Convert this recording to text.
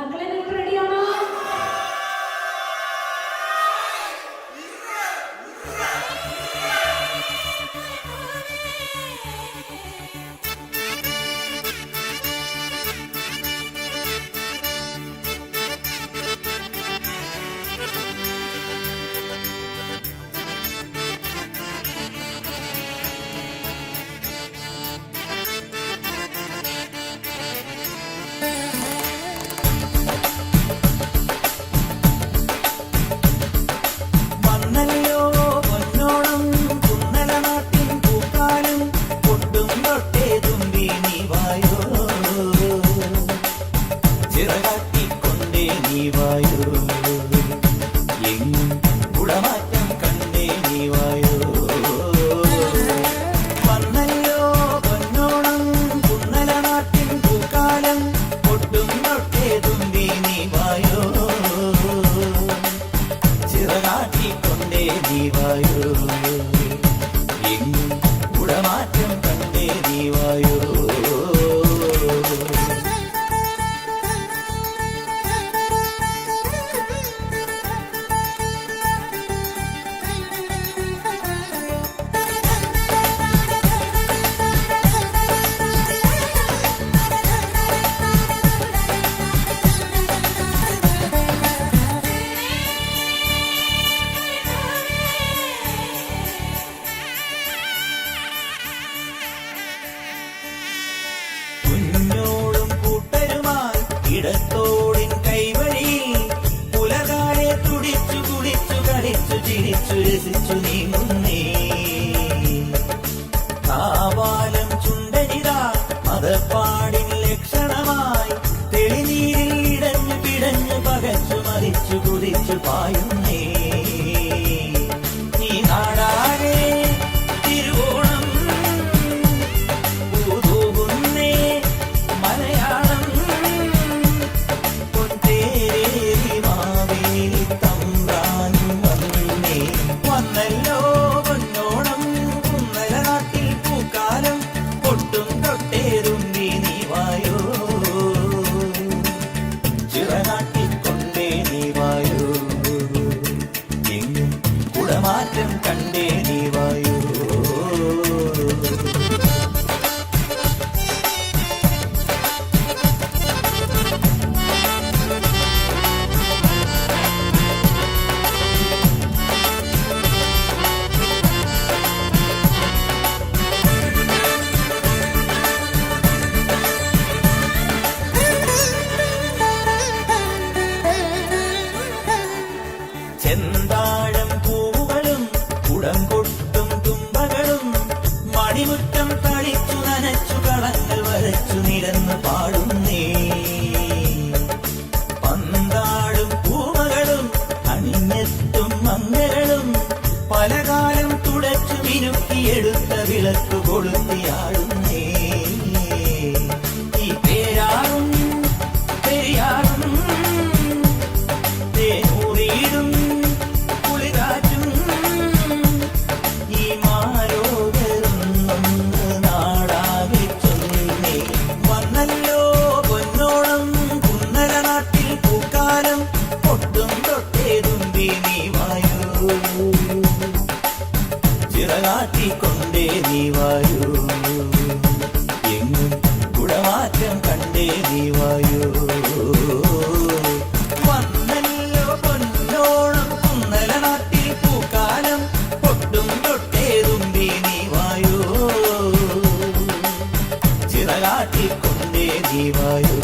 മക്കളെ നിങ്ങൾ റെഡിയാണോ? ഇടത്തോടിൻ കൈവഴിയിൽ പുലകാലെ തുടിച്ചു കുടിച്ചു കളിച്ചു ചിരിച്ചു രസിച്ചു നീങ്ങുന്നേ കാവാലം ചുണ്ടനിതാ മതപ്പാടിൻ ലക്ഷണമായി തെളിനീരിൽ ഇടഞ്ഞു പിടഞ്ഞു പകച്ചു മരിച്ചു കുതിച്ചു പായുന്നേ ഈ നാടാകെ തിരുവോണം പൂതൂകുന്നേ മലയാളം വന്നല്ലോ പൊന്നോണം കുന്നല നാട്ടിൽ പൂക്കാലം പൊട്ടും തൊട്ടേറുമ്പി നീ വായോ ചിറനാട്ടിക്കൊണ്ടേ നീ വായോ എങ്ങും കുടമാറ്റം കണ്ടേ നീ വായോ ചെന്താഴം പൂവുകളും കുടംകൊട്ടും തുമ്പകളും മണിമുറ്റം തളിച്ചു നനച്ചു കളങ്ങൾ വരച്ചു നിരന്നു പാടുന്നേ പന്താടും പൂമകളും അണിഞ്ഞെത്തും മങ്ങകളും പലകാലം തുടച്ചു മിനുക്കിയെടുത്ത വിളക്ക് കൊളുത്തിയാടുന്നേ ഈ പേരാറും പെരിയാറും ചിറകാട്ടിക്കൊണ്ടേ നീ വായോ എങ്ങും കുടമാറ്റം കണ്ടേ നീ വായോ വന്നല്ലോ പൊന്നോണം കുന്നല നാട്ടിൽ പൂക്കാലം പൊട്ടും തൊട്ടേതുമ്പി നീ വായോ ചിറകാട്ടിക്കൊണ്ടേ നീ വായോ